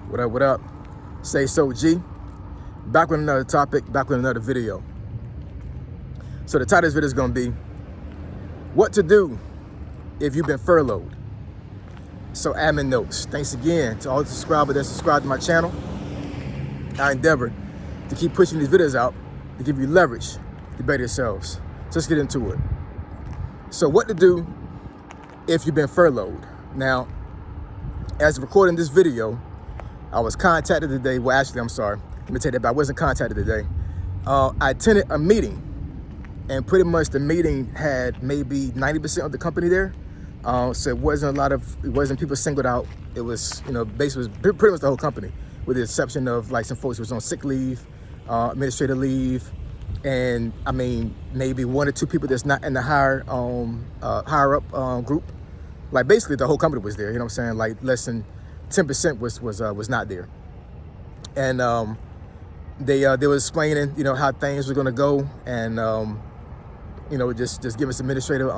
What up, what up? Say so G. Back with another topic, back with another video. So the title of this video is going to be what to do if you've been furloughed. So admin notes. Thanks again to all the subscribers that subscribe to my channel. I endeavor to keep pushing these videos out to give you leverage to better yourselves. So let's get into it. So what to do if you've been furloughed. Now, as of recording this video, I was contacted today. Well, actually, I'm sorry. Let me take that back. I wasn't contacted today. I attended a meeting, and pretty much the meeting had maybe 90% of the company there. So it wasn't people singled out. It was, basically it was pretty much the whole company, with the exception of like some folks who was on sick leave, administrative leave, and I mean maybe one or two people that's not in the higher up group. Like basically the whole company was there. You know what I'm saying? Like less than 10% was not there, and they were explaining how things were going to go, and just giving us administrative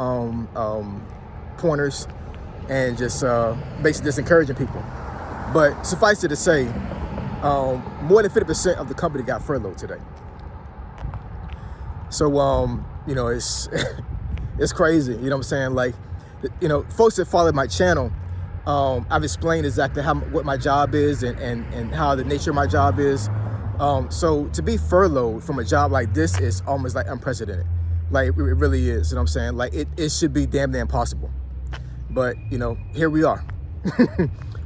pointers, and just basically just encouraging people. But suffice it to say, more than 50% of the company got furloughed today. So it's it's crazy. You know what I'm saying? Like, folks that follow my channel, I've explained exactly what my job is and how the nature of my job is. So to be furloughed from a job like this is almost like unprecedented. Like it really is. You know what I'm saying? Like it should be damn near impossible. But here we are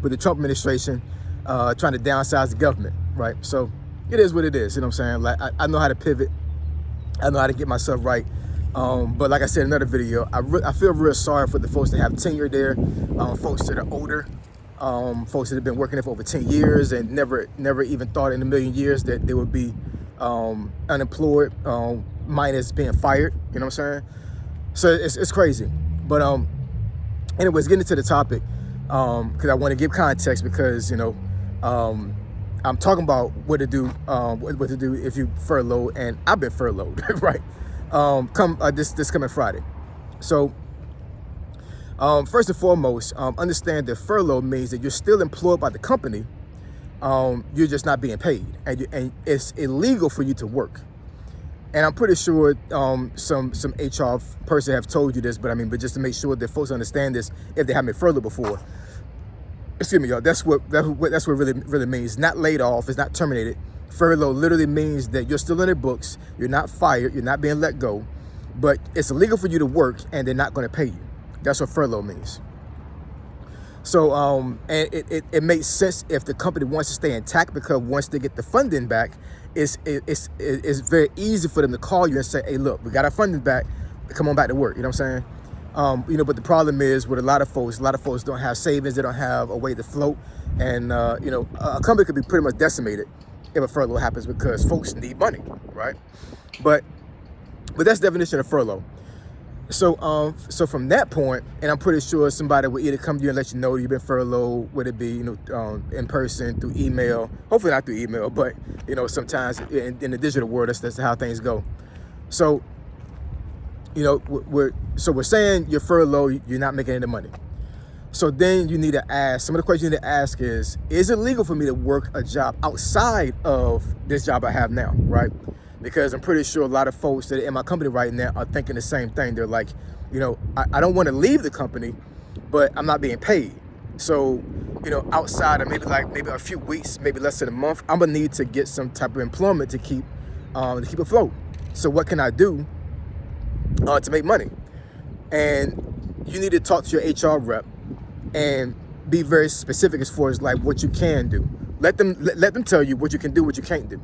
with the Trump administration trying to downsize the government, right? So it is what it is. You know what I'm saying? Like I know how to pivot. I know how to get myself right. But like I said in another video, I feel real sorry for the folks that have tenure there, folks that are older, folks that have been working there for over 10 years and never even thought in a million years that they would be unemployed, minus being fired. You know what I'm saying? So it's crazy. But anyways, getting into the topic, because I want to give context, because I'm talking about what to do if you furloughed, and I've been furloughed, right? This coming Friday. So first and foremost, understand that furlough means that you're still employed by the company. You're just not being paid, and it's illegal for you to work. And I'm pretty sure some HR person have told you this, but just to make sure that folks understand this, if they haven't been furloughed before. Excuse me, y'all. That's what really means. Not laid off. It's not terminated. Furlough literally means that you're still in their books. You're not fired. You're not being let go, but it's illegal for you to work, and they're not going to pay you. That's what furlough means. So, and it makes sense if the company wants to stay intact, because once they get the funding back, it's very easy for them to call you and say, "Hey, look, we got our funding back. Come on back to work." You know what I'm saying? But the problem is with a lot of folks don't have savings. They don't have a way to float, and a company could be pretty much decimated if a furlough happens, because folks need money, right? But that's the definition of furlough. So from that point, and I'm pretty sure somebody will either come to you and let you know you've been furloughed, whether it be in person, through email. Hopefully not through email, but sometimes in the digital world, that's how things go. So we're saying you're furloughed, you're not making any money. So then you need to ask, some of the questions you need to ask is it legal for me to work a job outside of this job I have now, right? Because I'm pretty sure a lot of folks that are in my company right now are thinking the same thing. They're like, I don't want to leave the company, but I'm not being paid. So, outside of maybe a few weeks, maybe less than a month, I'm gonna need to get some type of employment to keep afloat. So what can I do to make money? And you need to talk to your HR rep and be very specific as far as like what you can do. Let them tell you what you can do, what you can't do.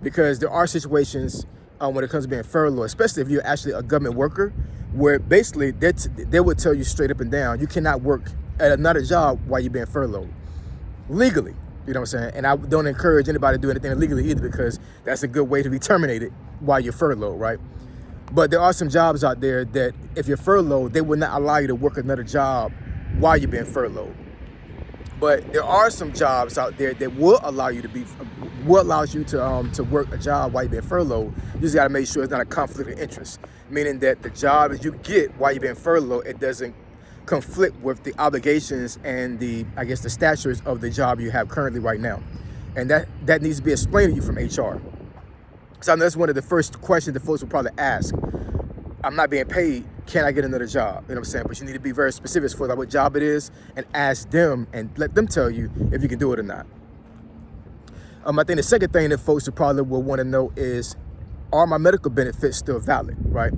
Because there are situations when it comes to being furloughed, especially if you're actually a government worker, where basically they would tell you straight up and down, you cannot work at another job while you're being furloughed, legally. You know what I'm saying? And I don't encourage anybody to do anything illegally either, because that's a good way to be terminated while you're furloughed, right? But there are some jobs out there that if you're furloughed, they will not allow you to work another job while you're being furloughed. But there are some jobs out there that will allow you to work a job while you're being furloughed. You just got to make sure it's not a conflict of interest, meaning that the job that you get while you're being furloughed, it doesn't conflict with the obligations and the, I guess, the statutes of the job you have currently right now. And that needs to be explained to you from HR. So I know that's one of the first questions that folks will probably ask. I'm not being paid, can I get another job? You know what I'm saying? But you need to be very specific for like what job it is and ask them and let them tell you if you can do it or not. I think the second thing that folks probably will want to know is, are my medical benefits still valid, right?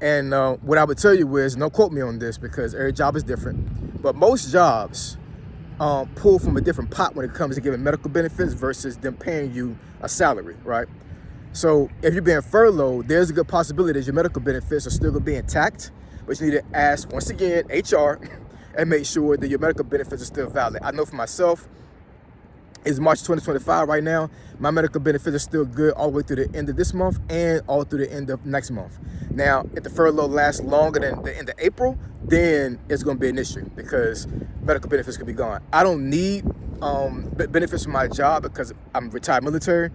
And what I would tell you is, don't quote me on this because every job is different, but most jobs pull from a different pot when it comes to giving medical benefits versus them paying you a salary, right? So if you're being furloughed, there's a good possibility that your medical benefits are still going to be intact, but you need to ask, once again, HR, and make sure that your medical benefits are still valid. I know for myself, it's March 2025 right now. My medical benefits are still good all the way through the end of this month and all through the end of next month. Now, if the furlough lasts longer than the end of April, then it's going to be an issue because medical benefits could be gone. I don't need benefits from my job because I'm retired military.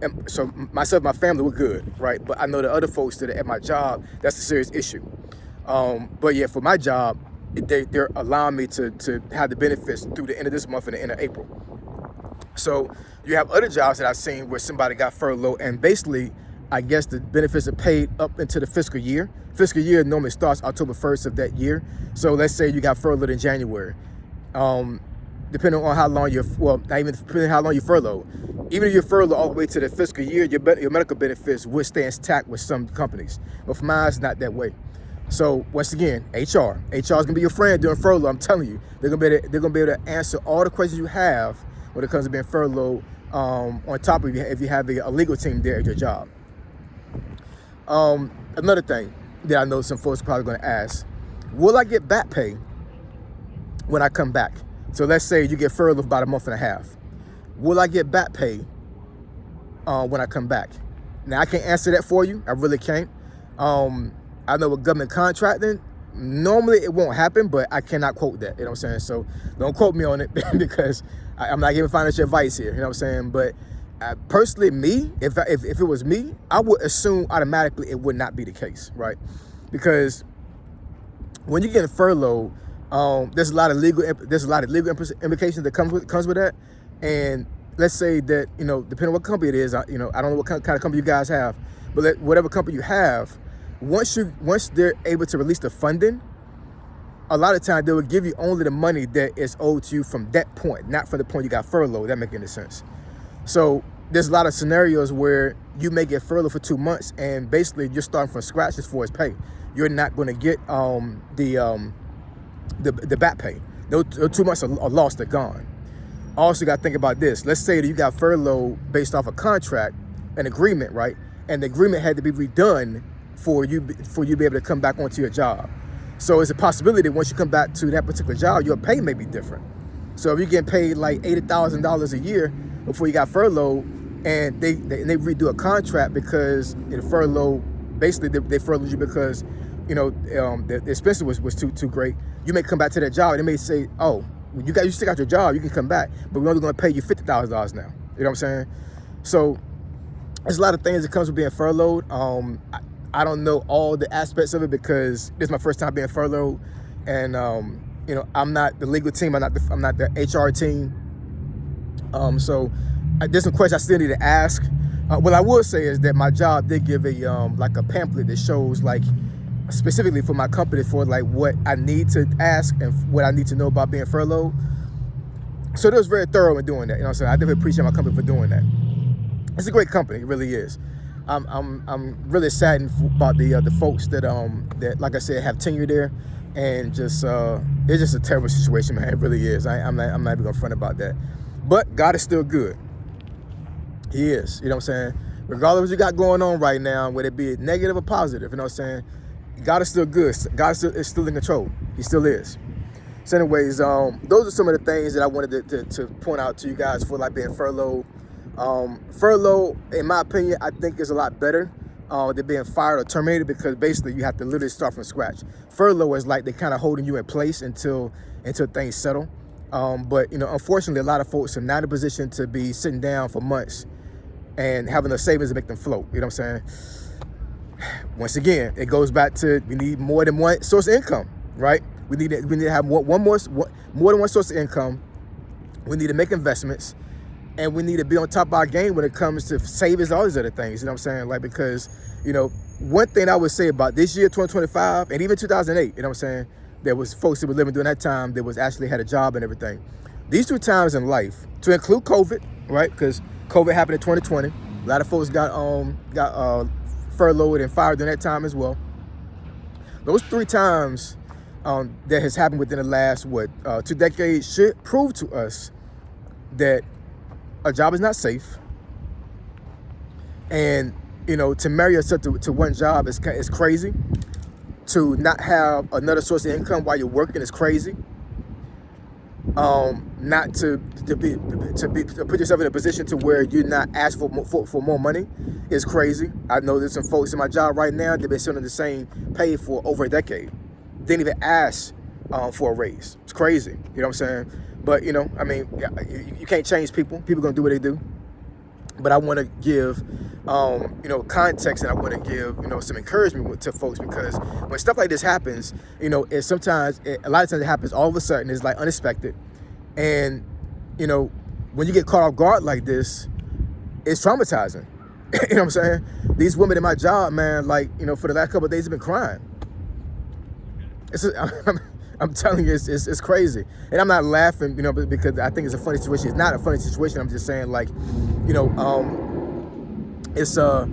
And so myself and my family, we're good, right? But I know the other folks that are at my job, that's a serious issue. But yeah, for my job, they're allowing me to have the benefits through the end of this month and the end of April. So you have other jobs that I've seen where somebody got furloughed and basically, I guess the benefits are paid up into the fiscal year. Fiscal year normally starts October 1st of that year. So let's say you got furloughed in January. Depending on how long not even depending on how long you furloughed. Even if you're furloughed all the way to the fiscal year, your medical benefits would stay intact with some companies. But for mine, it's not that way. So once again, HR is gonna be your friend during furlough. I'm telling you, they're gonna be able to answer all the questions you have when it comes to being furloughed. On top of if you have a legal team there at your job. Another thing that I know some folks are probably gonna ask: will I get back pay when I come back? So let's say you get furloughed about a month and a half. Will I get back pay when I come back? Now, I can't answer that for you. I really can't. I know with government contracting, normally it won't happen, but I cannot quote that. You know what I'm saying? So don't quote me on it because I'm not giving financial advice here. You know what I'm saying? But personally, me, if it was me, I would assume automatically it would not be the case, right? Because when you get furloughed, there's a lot of legal implications that comes with that. And let's say that, depending on what company it is, I don't know what kind of company you guys have, but whatever company you have, once they're able to release the funding, a lot of times they will give you only the money that is owed to you from that point, not from the point you got furloughed. That make any sense? So there's a lot of scenarios where you may get furloughed for 2 months and basically you're starting from scratch as far as pay. You're not going to get the back pay. Those 2 months are lost, they're gone. Also, you got to think about this. Let's say that you got furloughed based off a contract, an agreement, right? And the agreement had to be redone for you to be able to come back onto your job. So it's a possibility that once you come back to that particular job, your pay may be different. So if you're getting paid like $80,000 a year before you got furloughed, and they redo a contract because the furlough, basically they furloughed you because the expense was too great. You may come back to that job and they may say, oh, you still got your job, you can come back, but we're only going to pay you $50,000 now. You know what I'm saying? So there's a lot of things that comes with being furloughed. I don't know all the aspects of it because this is my first time being furloughed, and I'm not the legal team, I'm not the HR team. So there's some questions I still need to ask. What I will say is that my job did give a pamphlet that shows specifically for my company for what I need to ask and what I need to know about being furloughed. So they was very thorough in doing that. You know what I'm saying? I definitely appreciate my company for doing that. It's a great company, it really is. I'm really saddened about the folks that like I said have tenure there, and just it's just a terrible situation, man. It really is. I'm not even gonna front about that. But God is still good. He is. You know what I'm saying? Regardless of what you got going on right now, whether it be negative or positive, you know what I'm saying? God is still good. God is still in control. He still is. So anyways, those are some of the things that I wanted to point out to you guys for being furloughed. Furlough, in my opinion, I think is a lot better than being fired or terminated, because basically you have to literally start from scratch. Furlough is they're kind of holding you in place until things settle. But unfortunately, a lot of folks are not in a position to be sitting down for months and having the savings to make them float. You know what I'm saying? Once again, it goes back to we need more than one source of income, right? We need to have more than one source of income. We need to make investments, and we need to be on top of our game when it comes to savings and all these other things. You know what I'm saying? Like, because, you know, one thing I would say about this year, 2025, and even 2008, you know what I'm saying? There was folks that were living during that time that was actually had a job and everything. These 2 times in life, to include COVID, right? Because COVID happened in 2020. A lot of folks got furloughed and fired during that time as well. Those 3 times that has happened within the last 2 decades should prove to us that a job is not safe, and you know, to marry yourself to one job is crazy. To not have another source of income while you're working is crazy. Not to put yourself in a position to where you're not asked for more money is crazy. I know there's some folks in my job right now that have been sitting on the same pay for over a decade. Didn't even ask for a raise. It's crazy. You know what I'm saying? But, you know, I mean, you can't change people. People gonna do what they do. But I want to give, you know, context, and I want to give, you know, some encouragement to folks, because when stuff like this happens, you know, a lot of times it happens all of a sudden. It's like unexpected. And, you know, when you get caught off guard like this, it's traumatizing. You know what I'm saying? These women in my job, man, like, you know, for the last couple of days have been crying. I'm telling you, it's crazy. And I'm not laughing, you know, because I think it's a funny situation. It's not a funny situation. I'm just saying, like, you know, it's a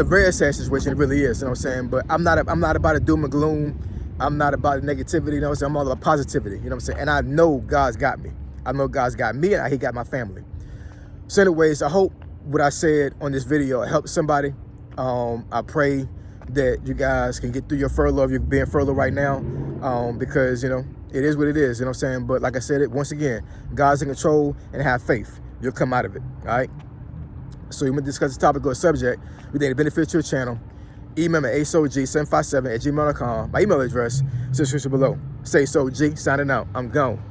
very sad situation. It really is. You know what I'm saying? But I'm not about a doom and gloom. I'm not about negativity. You know what I'm saying? I'm all about positivity. You know what I'm saying? And I know God's got me. I know God's got me, and He got my family. So anyways, I hope what I said on this video helped somebody. I pray that you guys can get through your furlough if you're being furloughed right now, because, you know, it is what it is, you know what I'm saying? But like I said, once again, God's in control, and have faith. You'll come out of it, all right? So you want to discuss the topic or subject we think it benefits your channel. Email me at asog757@gmail.com. My email address is description below. Say so G, signing out. I'm gone.